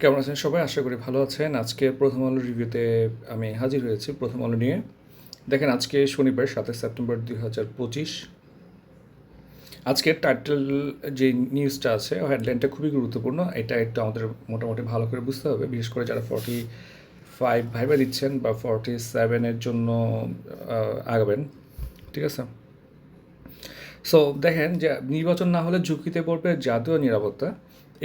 কেমন আছেন সবাই? আশা করি ভালো আছেন। আজকের প্রথম আলো রিভিউতে আমি হাজির হয়েছি প্রথম আলো নিয়ে। দেখেন আজকে শনিবার ৭ সেপ্টেম্বর ২০২৫। আজকের টাইটেল যে নিউজটা আছে হেডলাইনটা খুবই গুরুত্বপূর্ণ। এটা একটু আমাদের মোটামুটি ভালো করে বুঝতে হবে। বিশেষ করে যারা 45 ভাইবা দিচ্ছেন বা 47 এর জন্য আগাবেন। ঠিক আছে? সো দেখেন যে নির্বাচন না হলে ঝুঁকিতে পড়বে জাতীয় নিরাপত্তা।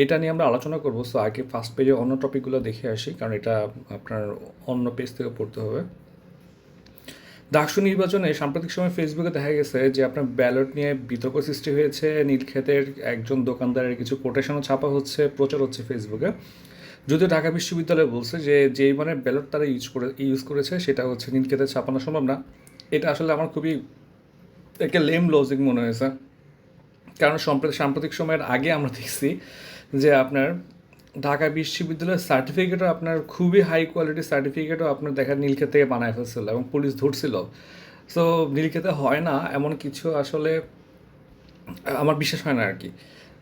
এটা নিয়ে আমরা আলোচনা করব। সো আগে ফার্স্ট পেজে অন্য টপিকগুলো দেখে আসি, কারণ এটা আপনার অন্য পেজ থেকে পড়তে হবে। ডাকসু নির্বাচনে সাম্প্রতিক সময় ফেসবুকে দেখা গেছে যে আপনার ব্যালট নিয়ে বিতর্ক সৃষ্টি হয়েছে। নীলক্ষেতের একজন দোকানদারের কিছু কোটেশনও ছাপা হচ্ছে, প্রচার হচ্ছে ফেসবুকে। যদিও ঢাকা বিশ্ববিদ্যালয় বলছে যে যেই মানের ব্যালট তারা ইউজ করেছে সেটা হচ্ছে নীলক্ষেতে ছাপানো সম্ভব না। এটা আসলে আমার খুবই একটা লেম লজিক মনে হয়েছে। কারণ সাম্প্রতিক সময়ের আগে আমরা দেখছি যে আপনার ঢাকা বিশ্ববিদ্যালয়ের সার্টিফিকেটও আপনার খুবই হাই কোয়ালিটির সার্টিফিকেটও আপনার দেখা নীলক্ষেত থেকে বানায় ফেলছিল এবং পুলিশ ধরছিল। সো নীলক্ষেতে হয় না এমন কিছু আসলে আমার বিশ্বাস হয় না আর কি।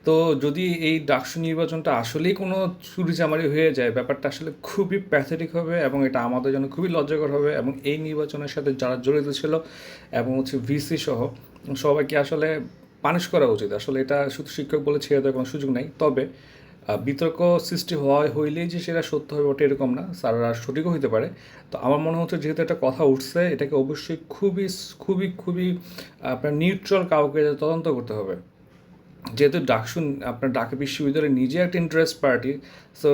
তো যদি এই ডাকসু নির্বাচনটা আসলেই কোনো চুরিচামারি হয়ে যায়, ব্যাপারটা আসলে খুবই প্যাথেটিক হবে এবং এটা আমাদের জন্য খুবই লজ্জাকর হবে। এবং এই নির্বাচনের সাথে যারা জড়িত ছিল এবং হচ্ছে ভিসি সহ সবাইকে আসলে পানিশ করা উচিত। আসলে এটা শুধু শিক্ষক বলে ছেড়ে দেওয়ার কোনো সুযোগ নেই। তবে বিতর্ক সৃষ্টি হইলেই যে সেটা সত্য হবে ওটা এরকম না, স্যাররা সঠিকও হইতে পারে। তো আমার মনে হচ্ছে যেহেতু একটা কথা উঠছে, এটাকে অবশ্যই খুবই খুবই খুবই আপনার নিউট্রাল কাউকে তদন্ত করতে হবে। যেহেতু ডাকসু আপনার ঢাকা বিশ্ববিদ্যালয় নিজে একটা ইন্টারেস্ট পার্টি। সো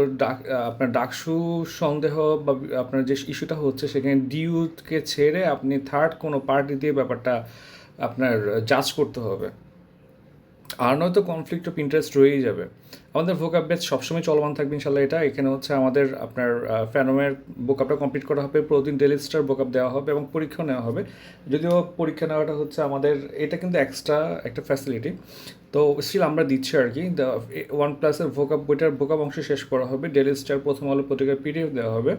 আপনার ডাকসু সন্দেহ বা আপনার যে ইস্যুটা হচ্ছে সেখানে ডিউকে ছেড়ে আপনি থার্ড কোনো পার্টি দিয়ে ব্যাপারটা আপনার জাজ করতে হবে। আর নয়তো কনফ্লিক্ট অফ ইন্টারেস্ট রয়েই যাবে। আমাদের ভোকাব ব্যাচ সবসময় চলমান থাকবে ইনশাল্লাহ। এটা এখানে হচ্ছে আমাদের আপনার ফ্যানোমের ভোকাবটা কমপ্লিট করা হবে, প্রতিদিন ডেলি স্টার ভোকাব দেওয়া হবে এবং পরীক্ষাও নেওয়া হবে। যদিও পরীক্ষা নেওয়াটা হচ্ছে আমাদের এটা কিন্তু এক্সট্রা একটা ফ্যাসিলিটি। তো স্টিল আমরা দিচ্ছি আর কি। ওয়ান প্লাসের ভোকাব বইটার ভোকাব অংশ শেষ করা হবে, ডেলি স্টার প্রথম আলো পত্রিকার পিডিএফ দেওয়া হবে।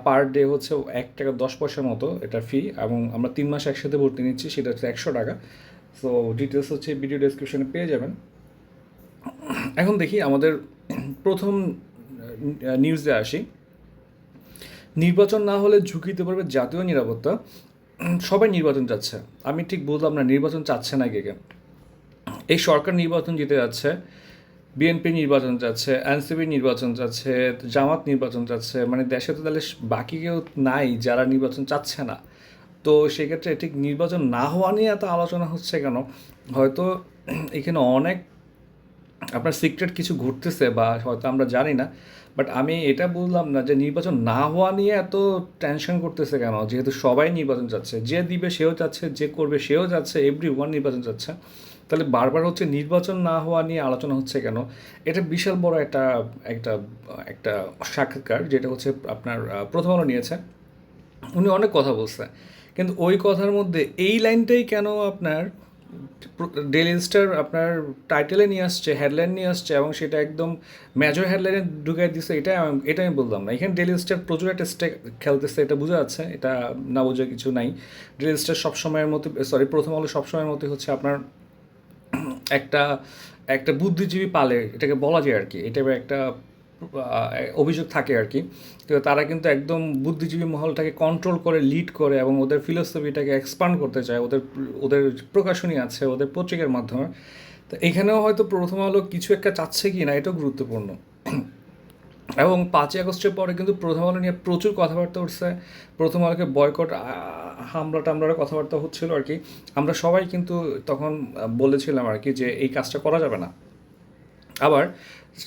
পার ডে হচ্ছে 1 টাকা 10 পয়সার মতো এটা ফি, এবং আমরা 3 মাস একসাথে ভর্তি নিচ্ছি, সেটা হচ্ছে 100 টাকা। সো ডিটেলস হচ্ছে ভিডিও ডেসক্রিপশনে পেয়ে যাবেন। এখন দেখি আমাদের প্রথম নিউজে আসি। নির্বাচন না হলে ঝুঁকিতে পড়বে জাতীয় নিরাপত্তা। সবাই নির্বাচন চাচ্ছে, আমি ঠিক বুঝলাম না নির্বাচন চাচ্ছে না কে কে। এই সরকার নির্বাচন জিতে যাচ্ছে, বিএনপি নির্বাচন চাচ্ছে, এনসিপি নির্বাচন চাচ্ছে, জামাত নির্বাচন চাচ্ছে, মানে দেশে তো তাহলে বাকি কেউ নাই যারা নির্বাচন চাচ্ছে না। তো সেক্ষেত্রে ঠিক নির্বাচন না হওয়া নিয়ে এত আলোচনা হচ্ছে কেন? হয়তো এখানে অনেক আপনার সিক্রেট কিছু ঘুরতেছে বা হয়তো আমরা জানি না। বাট আমি এটা বললাম না যে নির্বাচন না হওয়া নিয়ে এত টেনশন করতেছে কেন, যেহেতু সবাই নির্বাচন চাচ্ছে, যে দিবে সেও চাচ্ছে, যে করবে সেও চাচ্ছে, এভরি ওয়ান নির্বাচন চাচ্ছে। তাহলে বারবার হচ্ছে নির্বাচন না হওয়া নিয়ে আলোচনা হচ্ছে কেন? এটা বিশাল বড় একটা একটা একটা সাক্ষাৎকার যেটা হচ্ছে আপনার প্রথম আলো নিয়েছে। উনি অনেক কথা বলছে, কিন্তু ওই কথার মধ্যে এই লাইনটাই কেন আপনার ডেইলি স্টার আপনার টাইটেলে নিয়ে আসছে, হেডলাইন নিয়ে আসছে এবং সেটা একদম মেজর হেডলাইনে ঢুকাই দিচ্ছে? এটা আমি বললাম না। এখানে ডেইলি স্টার প্রচুর একটা স্টেক খেলতেছে, এটা বোঝা যাচ্ছে, এটা না বোঝার কিছু নাই। ডেইলি স্টার সবসময়ের মতো, সরি প্রথম আলো সবসময়ের মতো হচ্ছে আপনার একটা একটা বুদ্ধিজীবী পালে, এটাকে বলা যায় আর কি। এটা একটা অভিযোগ থাকে আর কি। তো তারা কিন্তু একদম বুদ্ধিজীবী মহলটাকে কন্ট্রোল করে, লিড করে এবং ওদের ফিলোসফিটাকে এক্সপান্ড করতে চায়। ওদের ওদের প্রকাশনী আছে ওদের পত্রিকার মাধ্যমে। তো এখানেও হয়তো প্রথম আলো কিছু একটা চাচ্ছে কি না এটাও গুরুত্বপূর্ণ। এবং 5ই আগস্টের পরে কিন্তু প্রথম আলো নিয়ে প্রচুর কথাবার্তা উঠছে। প্রথম আলোকে বয়কট, হামলা টামলার কথাবার্তা হচ্ছিল আর কি। আমরা সবাই কিন্তু তখন বলেছিলাম আর কি যে এই কাজটা করা যাবে না। আবার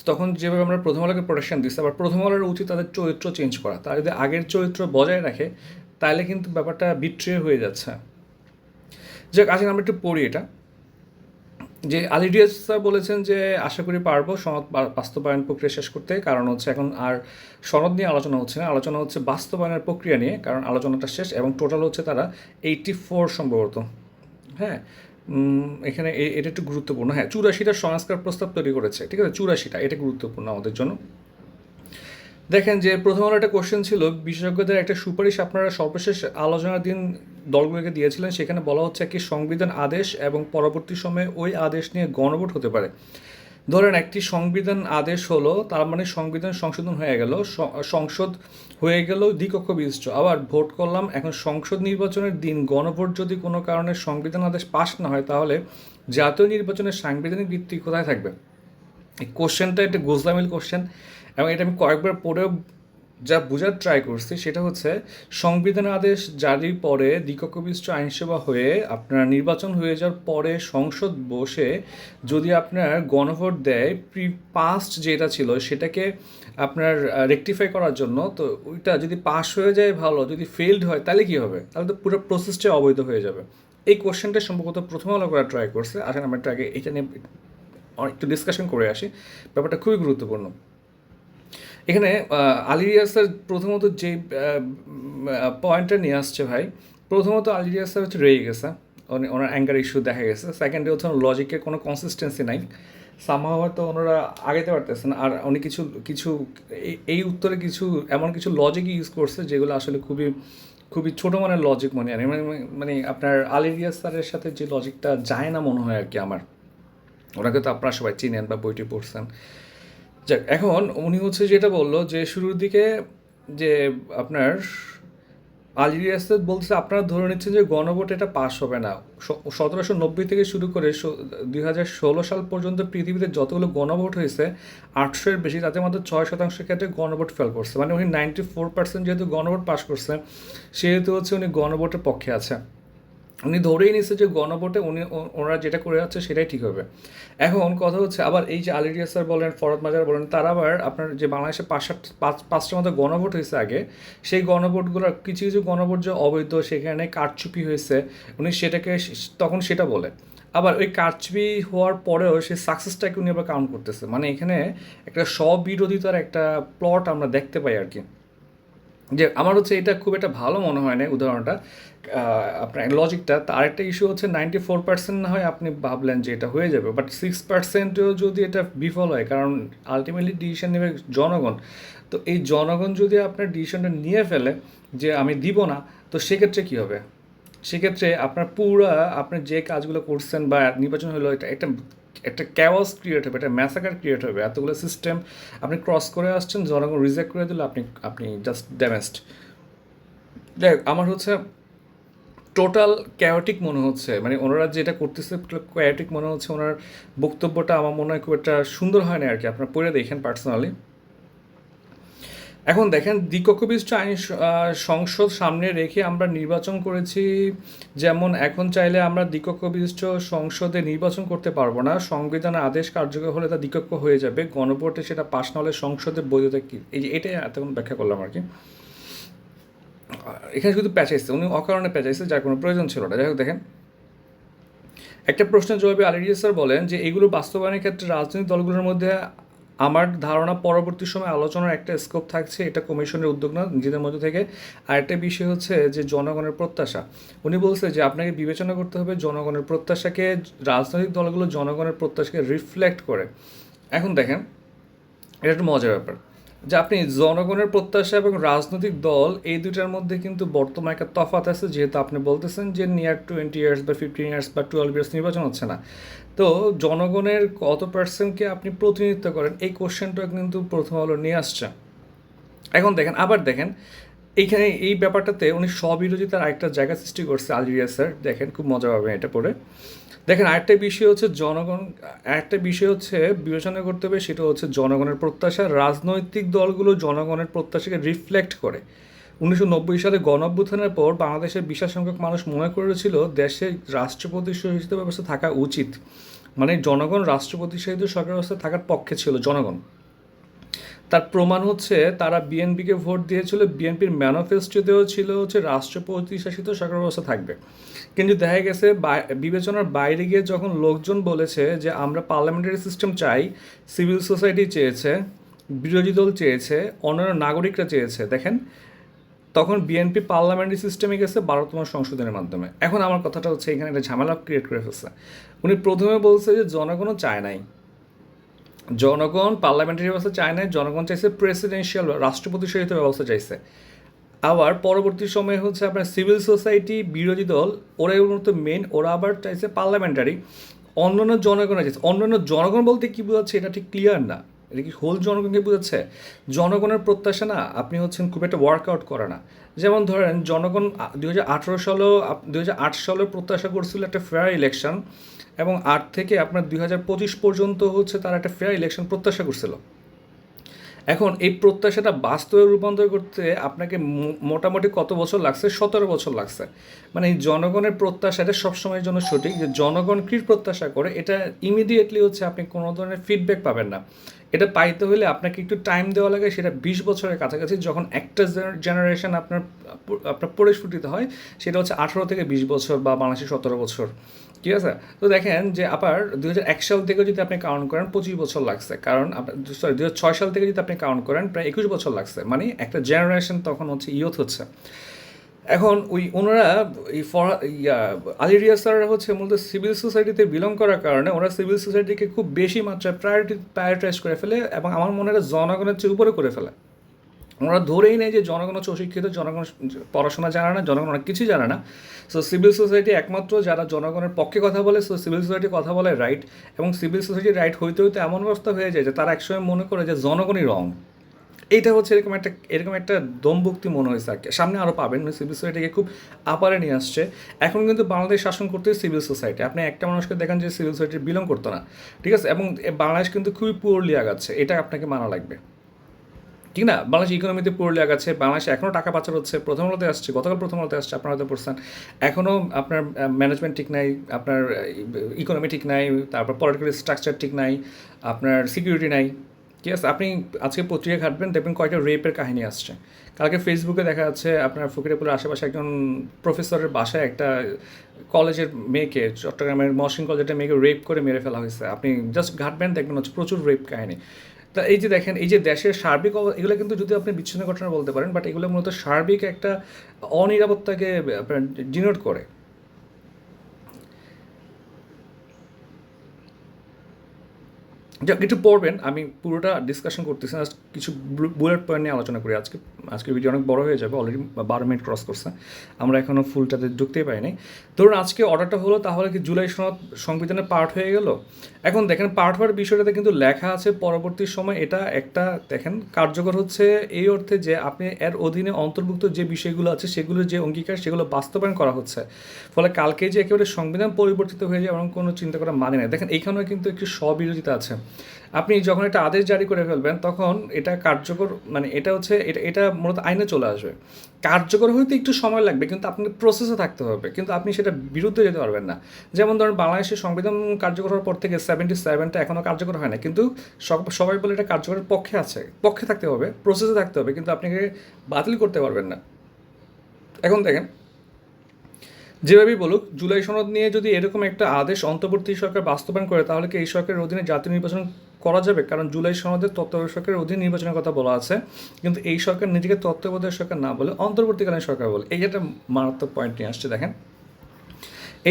তখন যেভাবে আমরা প্রথম আলোকে প্রোটেকশন দিচ্ছি, আবার প্রথম আলোর উচিত তাদের চরিত্র চেঞ্জ করা। তারা যদি আগের চরিত্র বজায় রাখে তাহলে কিন্তু ব্যাপারটা বিট্রে হয়ে যাচ্ছে। যাক, আসলে আমরা একটু পড়ি এটা। যে আলিডিয়াস স্যার বলেছেন যে আশা করি পারবো সনদ বাস্তবায়ন প্রক্রিয়া শেষ করতে, কারণ হচ্ছে এখন আর সনদ নিয়ে আলোচনা হচ্ছে না, আলোচনা হচ্ছে বাস্তবায়নের প্রক্রিয়া নিয়ে, কারণ আলোচনাটা শেষ এবং টোটাল হচ্ছে তারা 84 সম্ভবত। হ্যাঁ, এখানে এটা একটু গুরুত্বপূর্ণ। হ্যাঁ, 84টা সংস্কার প্রস্তাব তৈরি করেছে, ঠিক আছে, 84টা, এটা গুরুত্বপূর্ণ আমাদের জন্য। দেখেন যে প্রথম আলো একটা কোশ্চেন ছিল, বিশেষজ্ঞদের একটা সুপারিশ আপনারা সর্বশেষ আলোচনার দিন দলগুলোকে দিয়েছিলেন, সেখানে বলা হচ্ছে কি সংবিধান আদেশ এবং পরবর্তী সময়ে ওই আদেশ নিয়ে গণভোট হতে পারে। ধরেন একটি সংবিধান আদেশ হলো, তার মানে সংবিধান সংশোধন হয়ে গেল, সংসদ হয়ে গেল দ্বিকক্ষ বিশিষ্ট। আবার ভোট করলাম, এখন সংসদ নির্বাচনের দিন গণভোট যদি কোনো কারণে সংবিধান আদেশ পাশ না হয়, তাহলে জাতীয় নির্বাচনের সাংবিধানিক ভিত্তি কোথায় থাকবে? এই কোশ্চেনটা একটা গোজলামিল কোশ্চেন, এবং এটা আমি কয়েকবার পড়েও যা বোঝার ট্রাই করছি সেটা হচ্ছে, সংবিধান আদেশ জারির পরে দ্বিকক্ষ বিশিষ্ট আইনসভা হয়ে আপনার নির্বাচন হয়ে যাওয়ার পরে সংসদ বসে যদি আপনার গণভোট দেয়, পাস্ট যেটা ছিল সেটাকে আপনার রেকটিফাই করার জন্য, তো ওইটা যদি পাস হয়ে যায় ভালো, যদি ফেলড হয় তাহলে কী হবে? তাহলে তো পুরো প্রসেসটা অবৈধ হয়ে যাবে। এই কোশ্চেনটা সম্ভবত প্রথম আলো করা ট্রাই করছে। আসলে আমরা একটু আগে এটা নিয়ে একটু ডিসকাশন করে আসি, ব্যাপারটা খুবই গুরুত্বপূর্ণ। এখানে আলী রিয়াজ স্যার প্রথমত যে পয়েন্টটা নিয়ে আসছে ভাই, প্রথমত আলী রিয়াজ স্যার হচ্ছে রেগে গেছে, ওনার অ্যাঙ্গার ইস্যু দেখা গেছে। সেকেন্ডে হচ্ছে লজিকের কোনো কনসিস্টেন্সি নাই, সামহাও হয়তো ওনারা আগাইতে পারতেছেন। আর উনি কিছু কিছু এই উত্তরে কিছু এমন কিছু লজিক ইউজ করছে যেগুলো আসলে খুবই খুবই ছোটো মানের লজিক মনে হয়। মানে আপনার আলী রিয়াজ স্যারের সাথে যে লজিকটা যায় না মনে হয় আর কি আমার। ওনাকে তো আপনারা সবাই চিনেন বা বইটি পড়ছেন। যাক, এখন উনি হচ্ছে যেটা বললো যে শুরুর দিকে যে আপনার আলী রিয়াসত বলছে আপনারা ধরে নিচ্ছেন যে গণভোট এটা পাস হবে না। 1790 থেকে শুরু করে 2016 সাল পর্যন্ত পৃথিবীতে যতগুলো গণভোট হয়েছে 800-এর বেশি, তাতে মাত্র 6% ক্ষেত্রে গণভোট ফেল করছে। মানে উনি 94% যেহেতু গণভোট পাস করছে, সেহেতু হচ্ছে উনি গণভোটের পক্ষে আছে। উনি ধরেই নিচ্ছে যে গণভোটে ওনারা যেটা করে যাচ্ছে সেটাই ঠিক হবে। এখন কথা হচ্ছে, আবার এই যে আলী রিয়াজ স্যার বলেন, ফরহাদ মাজার বলেন, তারা আবার আপনার যে বাংলাদেশে পাঁচটার মতো গণভোট হয়েছে আগে, সেই গণভোটগুলোর কিছু কিছু গণভোট যে অবৈধ, সেখানে কারচুপি হয়েছে, উনি সেটাকে তখন সেটা বলে। আবার ওই কারচুপি হওয়ার পরেও সেই সাকসেসটাকে উনি আবার কাউন্ট করতেছে। মানে এখানে একটা স্ববিরোধিতার একটা প্লট আমরা দেখতে পাই আর কি। যে আমার হচ্ছে এটা খুব একটা ভালো মনে হয় না উদাহরণটা, আপনার লজিকটা। আরেকটা ইস্যু হচ্ছে 94% না হয় আপনি ভাবলেন যে এটা হয়ে যাবে, বাট 6%ও যদি এটা বিফল হয়, কারণ আলটিমেটলি ডিসিশন নেবে জনগণ। তো এই জনগণ যদি আপনার ডিসিশনটা নিয়ে ফেলে যে আমি দিব না, তো সেক্ষেত্রে কী হবে? সেক্ষেত্রে আপনার পুরা আপনি যে কাজগুলো করছেন বা নির্বাচন হলো, এটা একটা একটা ক্যাওয়াস ক্রিয়েট হবে, একটা ম্যাসাকার ক্রিয়েট হবে। এতগুলো সিস্টেম আপনি ক্রস করে আসছেন, জনগণ রিজেক্ট করে দিলে আপনি আপনি জাস্ট ড্যামেজড। যাই হোক, আমার হচ্ছে টোটাল ক্যাওটিক মনে হচ্ছে, মানে ওনারা যেটা করতেছে ক্যাওটিক মনে হচ্ছে। ওনার বক্তব্যটা আমার মনে হয় খুব একটা সুন্দর হয় না আর কি, আপনারা পড়ে দেখেন পার্সোনালি। এখন দেখেন, দ্বিকক্ষ বিশিষ্ট আইন সংসদ সামনে রেখে আমরা নির্বাচন করেছি। যেমন এখন চাইলে আমরা দ্বিকক্ষ বিশিষ্ট সংসদে নির্বাচন করতে পারবো না, সংবিধানের আদেশ কার্যকর হলে তা দ্বিকক্ষ হয়ে যাবে, গণভোটে সেটা পাশ না হলে সংসদের বৈধতা কী? এই যে এটাই এতক্ষণ ব্যাখ্যা করলাম আর কি। এখানে শুধু প্যাচাইছে, উনি অকারণে প্যাচাইছে, যার কোনো প্রয়োজন ছিল না। যাই হোক, দেখেন, একটা প্রশ্নের জবাবে আলী রিয়াজ স্যার বলেন যে এগুলো বাস্তবায়নের ক্ষেত্রে রাজনৈতিক দলগুলোর মধ্যে আমার ধারণা পরবর্তী সময় আলোচনার একটা স্কোপ থাকছে, এটা কমিশনের উদ্যোগ না, নিজেদের মধ্যে থেকে। আরেকটা বিষয় হচ্ছে যে জনগণের প্রত্যাশা। উনি বলছে যে আপনাকে বিবেচনা করতে হবে জনগণের প্রত্যাশাকে, রাজনৈতিক দলগুলো জনগণের প্রত্যাশাকে রিফ্লেক্ট করে। এখন দেখেন, এটা একটা মজার ব্যাপার যে আপনি জনগণের প্রত্যাশা এবং রাজনৈতিক দল এই দুটার মধ্যে কিন্তু বর্তমানে একটা তফাৎ আছে, যেহেতু আপনি বলতেছেন যে নিয়ার 20 ইয়ার্স বা 15 ইয়ার্স বা 12 ইয়ার্স নির্বাচন হচ্ছে না। তো জনগণের কত পার্সেন্টকে আপনি প্রতিনিধিত্ব করেন, এই কোশ্চেনটা কিন্তু প্রথম আলো নিয়ে আসছে। এখন দেখেন, আবার দেখেন, এইখানে এই ব্যাপারটাতে উনি স্ববিরোধিতার আরেকটা জায়গা সৃষ্টি করছে আলী রিয়াজ স্যার। দেখেন, খুব মজা পাবেন এটা পড়ে। দেখেন, আরেকটা বিষয় হচ্ছে বিবেচনা করতে হবে, সেটা হচ্ছে জনগণের প্রত্যাশা। রাজনৈতিক দলগুলো জনগণের প্রত্যাশাকে রিফ্লেক্ট করে। 1990 সালে গণঅভ্যুত্থানের পর বাংলাদেশের বিশাল সংখ্যক মানুষ মনে করেছিল দেশে রাষ্ট্রপতি শাসিত ব্যবস্থা থাকা উচিত। মানে জনগণ রাষ্ট্রপতি শাসিত সরকার ব্যবস্থা থাকার পক্ষে ছিল জনগণ। তার প্রমাণ হচ্ছে তারা বিএনপিকে ভোট দিয়েছিল, বিএনপির ম্যানিফেস্টোতেও ছিল হচ্ছে রাষ্ট্রপতি শাসিত সরকার ব্যবস্থা থাকবে। কিন্তু দেখা গেছে বিবেচনার বাইরে গিয়ে যখন লোকজন বলেছে যে আমরা পার্লামেন্টারি সিস্টেম চাই, সিভিল সোসাইটি চেয়েছে, বিরোধী দল চেয়েছে, অন্যান্য নাগরিকরা চেয়েছে, দেখেন, তখন বিএনপি পার্লামেন্টারি সিস্টেমে গেছে 12তম সংশোধনের মাধ্যমে। এখন আমার কথাটা হচ্ছে, এখানে একটা ঝামেলা ক্রিয়েট করে ফেলছে। উনি প্রথমে বলছে যে জনগণও চায় নাই, জনগণ পার্লামেন্টারি ব্যবস্থা চায় নাই, জনগণ চাইছে প্রেসিডেন্সিয়াল রাষ্ট্রপতি শাসিত ব্যবস্থা চাইছে। আবার পরবর্তী সময়ে হচ্ছে আপনার সিভিল সোসাইটি, বিরোধী দল, ওরাই মূলত মেন, ওরা আবার চাইছে পার্লামেন্টারি। অন্যান্য জনগণ আছে, অন্যান্য জনগণ বলতে কী বোঝাচ্ছে এটা ঠিক ক্লিয়ার না। এটা কি হোল জনগণকে বোঝাচ্ছে? জনগণের প্রত্যাশা না আপনি হচ্ছেন খুব একটা ওয়ার্কআউট করে না। যেমন ধরেন জনগণ 2018 সালেও 2008 সালেও প্রত্যাশা করছিল একটা ফেয়ার ইলেকশন, এবং 8 থেকে আপনার 2025 পর্যন্ত হচ্ছে তারা একটা ফেয়ার ইলেকশন প্রত্যাশা করছিল। এখন এই প্রত্যাশাটা বাস্তবে রূপান্তর করতে আপনাকে মোটামুটি কত বছর লাগছে? 17 বছর লাগছে। মানে এই জনগণের প্রত্যাশা এটা সবসময়ের জন্য সঠিক, যে জনগণ কী প্রত্যাশা করে এটা ইমিডিয়েটলি হচ্ছে আপনি কোনো ধরনের ফিডব্যাক পাবেন না। এটা পাইতে হলে আপনাকে একটু টাইম দেওয়া লাগে, সেটা 20 বছরের কাছাকাছি। যখন একটা জেনারেশন আপনার আপনার পরিস্ফুটিত হয় সেটা হচ্ছে 18 থেকে 20 বছর বা বাংলাদেশে 17 বছর। ঠিক আছে? তো দেখেন যে আবার 2001 সাল থেকে যদি আপনি কাউন্ট করেন 25 বছর লাগছে, কারণ সরি 2006 সাল থেকে যদি আপনি কাউন্ট করেন প্রায় 21 বছর লাগছে। মানে একটা জেনারেশন তখন হচ্ছে ইয়ুথ হচ্ছে। এখন ওনারা এই আলী রিয়াজ স্যাররা হচ্ছে মূলত সিভিল সোসাইটিতে বিলং করার কারণে ওরা সিভিল সোসাইটিকে খুব বেশি মাত্রায় প্রায়োরিটাইজ করে ফেলে, এবং আমার মনে হয় জনগণের চেয়ে উপরে করে ফেলে। ওরা ধরেই নেই যে জনগণ হচ্ছে অশিক্ষিত, জনগণ পড়াশোনা জানে না, জনগণ অনেক কিছুই জানে না। সো সিভিল সোসাইটি একমাত্র যারা জনগণের পক্ষে কথা বলে, সো সিভিল সোসাইটি কথা বলে রাইট, এবং সিভিল সোসাইটি রাইট হইতে হইতে এমন অবস্থা হয়ে যায় যে তারা একসময় মনে করে যে জনগণই রং। এইটা হচ্ছে এরকম একটা দমভুক্তি মনে হয়েছে আর কি। সামনে আরও পাবেন, সিভিল সোসাইটিকে খুব আপারে নিয়ে আসছে। এখন কিন্তু বাংলাদেশ শাসন করতে সিভিল সোসাইটি, আপনি একটা মানুষকে দেখেন যে সিভিল সোসাইটি বিলং করতো না, ঠিক আছে, এবং বাংলাদেশ কিন্তু খুবই পুয়ারলি আগাচ্ছে, এটা আপনাকে মানা লাগবে, ঠিক না? বাংলাদেশ ইকোনমিতে পুরোলি আগাচ্ছে, বাংলাদেশে এখনও টাকা পাচার হচ্ছে, প্রথম আলোতে আসছে, গতকাল প্রথম আলোতে আসছে, আপনারা হয়তো পড়ছেন। এখনও আপনার ম্যানেজমেন্ট ঠিক নাই, আপনার ইকোনমি ঠিক নাই, তারপর পলিটিক্যাল স্ট্রাকচার ঠিক নাই, আপনার সিকিউরিটি নাই, ঠিক আছে? আপনি আজকে পত্রিকা ঘাটবেন, দেখবেন কয়েকটা রেপের কাহিনী আসছে। কালকে ফেসবুকে দেখা যাচ্ছে আপনার ফকিরাপুরের আশেপাশে একজন প্রফেসরের বাসায় একটা কলেজের মেয়েকে, চট্টগ্রামের মহসিন কলেজের মেয়েকে রেপ করে মেরে ফেলা হয়েছে। আপনি জাস্ট ঘাটবেন, দেখবেন হচ্ছে প্রচুর রেপ কাহিনী। তা এই যে দেখেন, এই যে দেশের সার্বিক এগুলো কিন্তু যদি আপনি বিচ্ছিন্ন ঘটনা বলতে পারেন, বাট এগুলো মূলত সার্বিক একটা অনিরাপত্তাকে আপনার ডিনোট করে। একটু পড়বেন, আমি পুরোটা ডিসকাশন করতেছি না, কিছু বুলেট পয়েন্ট নিয়ে আলোচনা করি আজকে। আজকে ভিডিও অনেক বড় হয়ে যাবে, অলরেডি 12 মিনিট ক্রস করছে, আমরা এখনও ফুলটাতে ঢুকতেই পারিনি। ধরুন আজকে অর্ডারটা হলো, তাহলে কি জুলাই সনদ সংবিধানের পার্ট হয়ে গেল? এখন দেখেন পার্ট হওয়ার বিষয়টাতে কিন্তু লেখা আছে পরবর্তী সময় এটা একটা দেখেন কার্যকর হচ্ছে এই অর্থে যে আপনি এর অধীনে অন্তর্ভুক্ত যে বিষয়গুলো আছে সেগুলোর যে অঙ্গীকার সেগুলো বাস্তবায়ন করা হচ্ছে। ফলে কালকে যে একেবারে সংবিধান পরিবর্তিত হয়ে যায় এমন কোনো চিন্তা করা মানে নেই। দেখেন এইখানেও কিন্তু একটু স্ববিরোধিতা আছে। আপনি যখন একটা আদেশ জারি করে ফেলবেন তখন এটা কার্যকর, মানে এটা হচ্ছে এটা মূলত আইনে চলে আসবে। কার্যকর হইতে একটু সময় লাগবে, কিন্তু আপনার প্রসেসে থাকতে হবে, কিন্তু আপনি সেটা বিরুদ্ধে যেতে পারবেন না। যেমন ধরুন বাংলাদেশের সংবিধান কার্যকর হওয়ার পর থেকে 77টা এখনও কার্যকর হয় না, কিন্তু সবাই বলে এটা কার্যকরের পক্ষে আছে, পক্ষে থাকতে হবে, প্রসেসে থাকতে হবে, কিন্তু আপনাকে বাতিল করতে পারবেন না। এখন দেখেন যেভাবেই বলুক, জুলাই সনদ নিয়ে যদি এরকম একটা আদেশ অন্তর্বর্তী সরকার বাস্তবায়ন করে তাহলে কি এই সরকারের অধীনে জাতীয় নির্বাচন করা যাবে? কারণ জুলাই সনদের তত্ত্বাবধায়ক সরকারের অধীনে নির্বাচনের কথা বলা আছে, কিন্তু এই সরকার নিজেকে তত্ত্বাবধায়ক সরকার না বলে অন্তর্বর্তীকালীন সরকার বলে। এই একটা মারাত্মক পয়েন্ট নিয়ে আসছে। দেখেন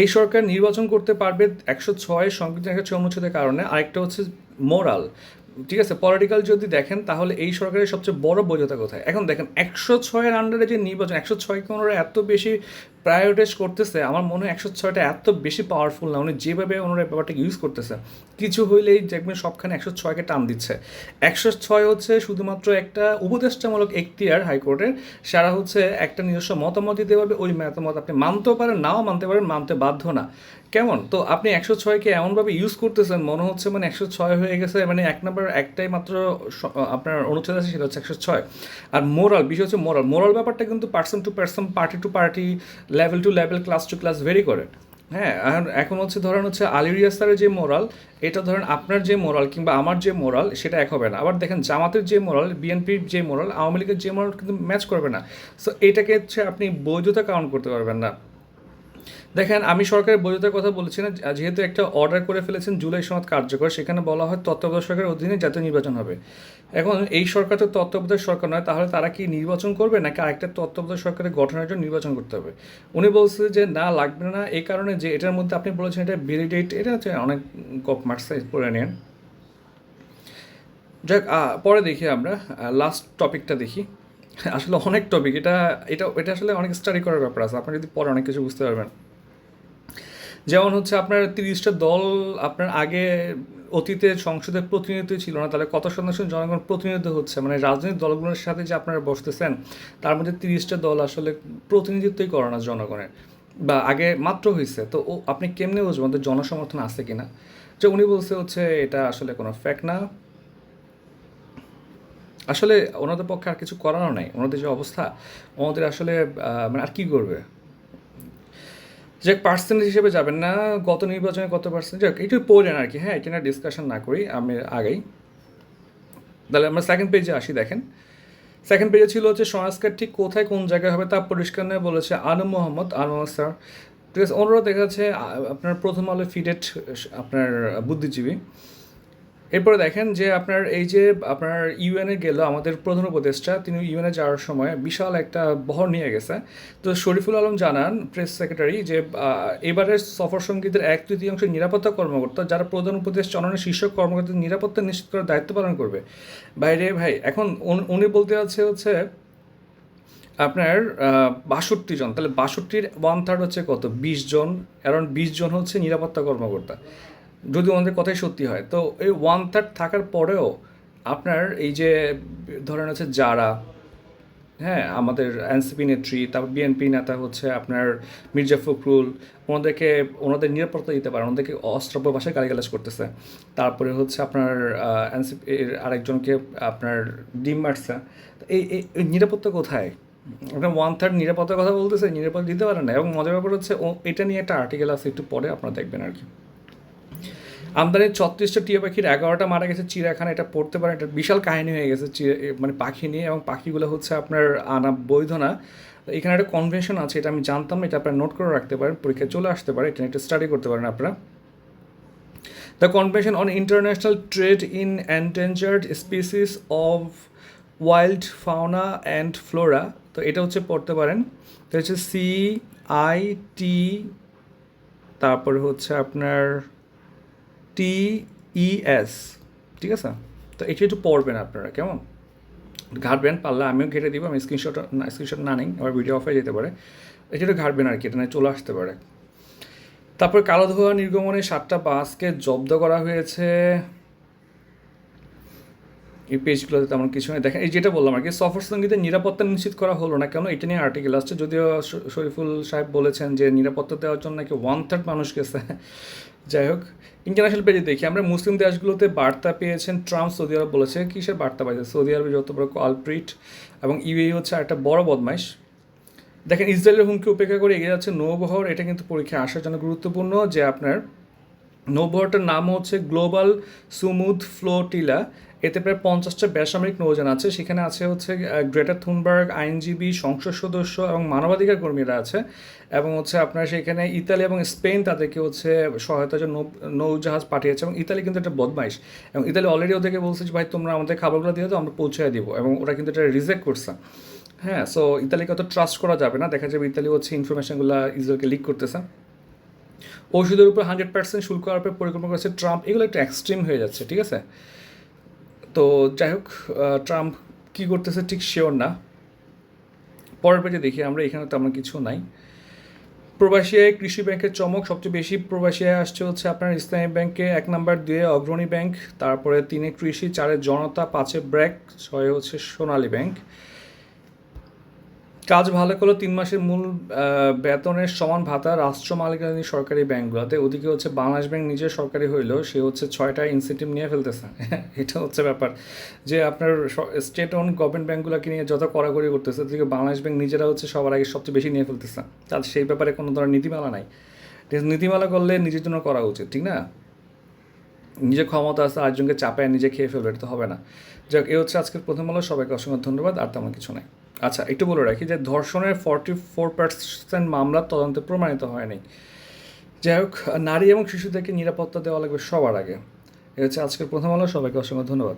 এই সরকার নির্বাচন করতে পারবে 106 সংবিধান 106 অনুচ্ছেদের কারণে, আরেকটা হচ্ছে মোরাল, ঠিক আছে, পলিটিক্যাল যদি দেখেন তাহলে এই সরকারের সবচেয়ে বড় বৈধতা কোথায়? এখন দেখেন 106-এর আন্ডারে যে নির্বাচন, 106-কে ওনারা এত বেশি প্রায়োরিটাইজ করতেছে, আমার মনে হয় 106টা এত বেশি পাওয়ারফুল না, উনি যেভাবে ওনারা ব্যাপারটাকে ইউজ করতেছে, কিছু হইলেই দেখবেন সবখানে 106-কে টান দিচ্ছে। 106 হচ্ছে শুধুমাত্র একটা উপদেষ্টামূলক এখতিয়ার হাইকোর্টের, সারা হচ্ছে একটা নিজস্ব মতামত দিতে পারবে, ওই মতামত আপনি মানতেও পারেন, নাও মানতে পারেন, মানতে বাধ্য না। কেমন তো আপনি 106-কে এমনভাবে ইউজ করতেছেন মনে হচ্ছে মানে 106 হয়ে গেছে, মানে এক নম্বর একটাই মাত্র আপনার অনুচ্ছেদ আছে, সেটা হচ্ছে 106। আর মোরাল বিষয় হচ্ছে মোরাল ব্যাপারটা কিন্তু person to person, party to party, level to level, class to class vary করে। হ্যাঁ, এখন হচ্ছে ধরেন হচ্ছে আলী রিয়াজ স্যারের যে মোরাল, এটা ধরেন আপনার যে মোরাল কিংবা আমার যে মোরাল সেটা এক হবে না। আবার দেখেন জামাতের যে মোরাল, বিএনপির যে মোরাল, আওয়ামী লীগের যে মোরাল কিন্তু ম্যাচ করবে না। সো এটাকে হচ্ছে আপনি বৈধতা কাউন্ট করতে পারবেন না। দেখেন আমি সরকারের বৈধতার কথা বলছি না, যেহেতু একটা অর্ডার করে ফেলেছেন জুলাই সনদ কার্যকর, সেখানে বলা হয় তত্ত্বাবধায়ক সরকারের অধীনে জাতীয় নির্বাচন হবে। এখন এই সরকার তো তত্ত্বাবধায়ক সরকার নয়, তাহলে তারা কি নির্বাচন করবে নাকি আরেকটা তত্ত্বাবধায়ক সরকারের গঠনের জন্য নির্বাচন করতে হবে? উনি বলছে যে না, লাগবে না, এই কারণে যে এটার মধ্যে আপনি বলেছেন এটা ভ্যালিডেট, এটা হচ্ছে অনেক কপ মার্কস পড়ে নেন। যাক, পরে দেখি আমরা লাস্ট টপিকটা দেখি। আসলে অনেক টপিক, এটা এটা এটা আসলে অনেক স্টাডি করার ব্যাপার আছে, আপনি যদি পরে অনেক কিছু বুঝতে পারবেন। যেমন হচ্ছে আপনার 30টা দল আপনার আগে অতীতে সংসদের প্রতিনিধিত্ব ছিল না, তাহলে কত শতাংশ জনগণ প্রতিনিধিত্ব হচ্ছে, মানে রাজনৈতিক দলগুলোর সাথে যে আপনারা বসতেছেন তার মধ্যে 30টা দল আসলে প্রতিনিধিত্বই করে না জনগণের, বা আগে মাত্র হয়েছে। তো ও আপনি কেমনে বুঝবেন ওদের জনসমর্থন আছে কিনা? যে উনি বলছে হচ্ছে এটা আসলে কোনো ফ্যাক্ট না, আসলে ওনাদের পক্ষে আর কিছু করারও নাই, ওনাদের যে অবস্থা, ওনাদের আসলে মানে আর কি করবে। যে পার্সেন্টেজ হিসেবে যাবেন না, গত নির্বাচনে কত পার্সেন্ট, যাক একটু পড়লেন আর কি, হ্যাঁ এটা নিয়ে ডিসকাশন না করি আমি আগেই। তাহলে আমরা সেকেন্ড পেজে আসি, দেখেন সেকেন্ড পেজে ছিল হচ্ছে সংস্কার ঠিক কোথায় কোন জায়গায় হবে তা পরিষ্কার নয় বলেছে আনু মোহাম্মদ স্যার। ঠিক আছে, ওনারা দেখা যাচ্ছে আপনার প্রথম আলো ফিডেড আপনার বুদ্ধিজীবী। এরপরে দেখেন যে আপনার এই যে আপনার ইউএনএ গেল আমাদের প্রধান উপদেষ্টা, তিনি ইউএনএ যাওয়ার সময় বিশাল একটা বহর নিয়ে গেছে। তো শরীফুল আলম জানান প্রেস সেক্রেটারি যে এবারের সফর সঙ্গীদের 1/3 নিরাপত্তা কর্মকর্তা যারা প্রধান উপদেষ্টা অন্যান্য শীর্ষ কর্মকর্তাদের নিরাপত্তা নিশ্চিত করার দায়িত্ব পালন করবে। বাইরে ভাই এখন উনি বলতে হচ্ছে আপনার 62 জন, তাহলে 62-র 1/3 হচ্ছে কত, 20 জন, অ্যারাউন্ড 20 জন হচ্ছে নিরাপত্তা কর্মকর্তা, যদি ওনাদের কথাই সত্যি হয়। তো এই 1/3 থাকার পরেও আপনার এই যে ধরেন হচ্ছে যারা, হ্যাঁ আমাদের এনসিপি নেত্রী, তারপর বিএনপি নেতা হচ্ছে আপনার মির্জা ফখরুল, ওনাদের নিরাপত্তা দিতে পারে, ওনাদেরকে অস্ত্রব্য ভাষায় গালিগালাজ করতেছে। তারপরে হচ্ছে আপনার এনসিপি আরেকজনকে আপনার ডিম মারছে। এই নিরাপত্তা কোথায়? আপনার 1/3 নিরাপত্তার কথা বলতেছে, নিরাপত্তা দিতে পারে না। এবং মজার ব্যাপার হচ্ছে এটা নিয়ে একটা আর্টিকেল আছে, একটু পরে আপনারা দেখবেন আর কি। আমদানির 36টা টিয়া পাখির 11টা মারা গেছে চিড়িয়াখানা, এটা পড়তে পারেন, এটা বিশাল কাহিনী হয়ে গেছে মানে পাখি নিয়ে, এবং পাখিগুলো হচ্ছে আপনার আনা বৈধ না। এখানে একটা কনভেনশন আছে, এটা আমি জানতাম না, এটা আপনারা নোট করে রাখতে পারেন, পরীক্ষায় চলে আসতে পারে, এটা একটা স্টাডি করতে পারেন আপনারা। The convention on international trade in endangered species of wild fauna and flora, তো এটা হচ্ছে পড়তে পারেন। তো হচ্ছে CIT, তারপরে হচ্ছে আপনার TES, ঠিক আছে। তো এটা একটু পড়বেন আপনারা, কেমন ঘাটবেন, পারলে আমিও ঘেটে দিব, আমি স্ক্রিনশট না নিই আবার ভিডিও অফ হয়ে যেতে পারে, এটা একটু ঘাটবেন আর কি, এটা নিয়ে চলে আসতে পারে। তারপর কালো ধোঁয়া নির্গমনে 7টা বাসকে জব্দ করা হয়েছে। এই পেজগুলোতে তেমন কিছু নেই, দেখেন এই যেটা বললাম আর কি, সফর সঙ্গীদের নিরাপত্তা নিশ্চিত করা হলো না কেন, এটা নিয়ে আর্টিকেল আসছে। যদিও শরীফুল সাহেব বলেছেন যে নিরাপত্তা দেওয়ার জন্য নাকি 1/3 মানুষ গেছে। যাই হোক, ইন্টারন্যাশনাল পেজে দেখি আমরা মুসলিম দেশগুলোতে বার্তা পেয়েছেন ট্রাম্প। সৌদি আরব বলেছে কিসের বার্তা পাইছে, সৌদি আরবে যত বড় কালপ্রিট, এবং ইউএই হচ্ছে একটা বড় বদমাইশ। দেখেন ইসরায়েলের হুমকি উপেক্ষা করে এগিয়ে যাচ্ছে নৌবহর, এটা কিন্তু পরীক্ষায় আসার জন্য গুরুত্বপূর্ণ। যে আপনার নৌবহরটার নাম হচ্ছে গ্লোবাল সুমুথ ফ্লোটিলা, এতে প্রায় 50টা বেসামরিক নৌযান আছে, সেখানে আছে হচ্ছে গ্রেটা থুনবার্গ, আইনজীবী, সংসদ সদস্য এবং মানবাধিকার কর্মীরা আছে। এবং হচ্ছে আপনার সেখানে ইতালি এবং স্পেন তাদেরকে হচ্ছে সহায়তার জন্য নৌজাহাজ পাঠিয়েছে, এবং ইতালি কিন্তু একটা বদমাইশ, এবং ইতালি অলরেডি ওদেরকে বলছে যে ভাই তোমরা আমাদের খাবারগুলো দিয়ে দাও, আমরা পৌঁছে দিব, এবং ওরা কিন্তু এটা রিজেক্ট করছে। হ্যাঁ, সো ইতালিকে অত ট্রাস্ট করা যাবে না, দেখা যাবে ইতালি হচ্ছে ইনফরমেশনগুলো ইসরায়েলকে লিক করতেছে। ওষুধের উপর 100% শুল্ক আরোপের পরিকল্পনা করেছে ট্রাম্প, এগুলো একটু এক্সট্রিম হয়ে যাচ্ছে, ঠিক আছে। তো যাই হোক, ট্রাম্প কী করতেছে ঠিক শিওর না। পরের পেজে দেখি আমরা, এখানে তেমন কিছু নাই। প্রবাসিয়ায় কৃষি ব্যাংকের চমক, সবচেয়ে বেশি প্রবাসিয়ায় আসছে হচ্ছে আপনার ইসলামী ব্যাংকে 1 নাম্বার, 2-এ অগ্রণী ব্যাংক, তারপরে 3-এ কৃষি, 4-এ জনতা, 5-এ ব্র্যাক, 6-এ হচ্ছে সোনালী ব্যাংক। কাজ ভালো করলে 3 মাসের মূল বেতনের সমান ভাতা রাষ্ট্র মালিকানাধীন সরকারি ব্যাংকগুলোতে। ওদিকে হচ্ছে বাংলাদেশ ব্যাংক নিজে সরকারি হইলেও সে হচ্ছে 6টা ইনসেন্টিভ নিয়ে ফেলতেছে। এটা হচ্ছে ব্যাপার, যে আপনার স্টেট ওন গভর্নমেন্ট ব্যাংকগুলোকে নিয়ে যত কড়াকড়ি করতেছে, ওদিকে বাংলাদেশ ব্যাংক নিজেরা হচ্ছে সবার আগে সবচেয়ে বেশি নিয়ে ফেলতেছে। তার সেই ব্যাপারে কোনো ধরনের নীতিমালা নাই। নীতিমালা করলে নিজের জন্য করা উচিত, ঠিক না? নিজের ক্ষমতা আছে, আরেকজনকে চাপায় নিজে খেয়ে ফেলবে, এটা তো হবে না। যাক, এ হচ্ছে আজকের প্রথম আলো, সবাইকে অসংখ্য ধন্যবাদ, আর তেমন কিছু নাই। আচ্ছা, একটু বলে রাখি যে ধর্ষণের 44% মামলা তদন্তে প্রমাণিত হয়নি। যাই হোক, নারী এবং শিশুদেরকে নিরাপত্তা দেওয়া লাগবে সবার আগে। এ হচ্ছে আজকের প্রথম আলো, সবাইকে অসংখ্য ধন্যবাদ।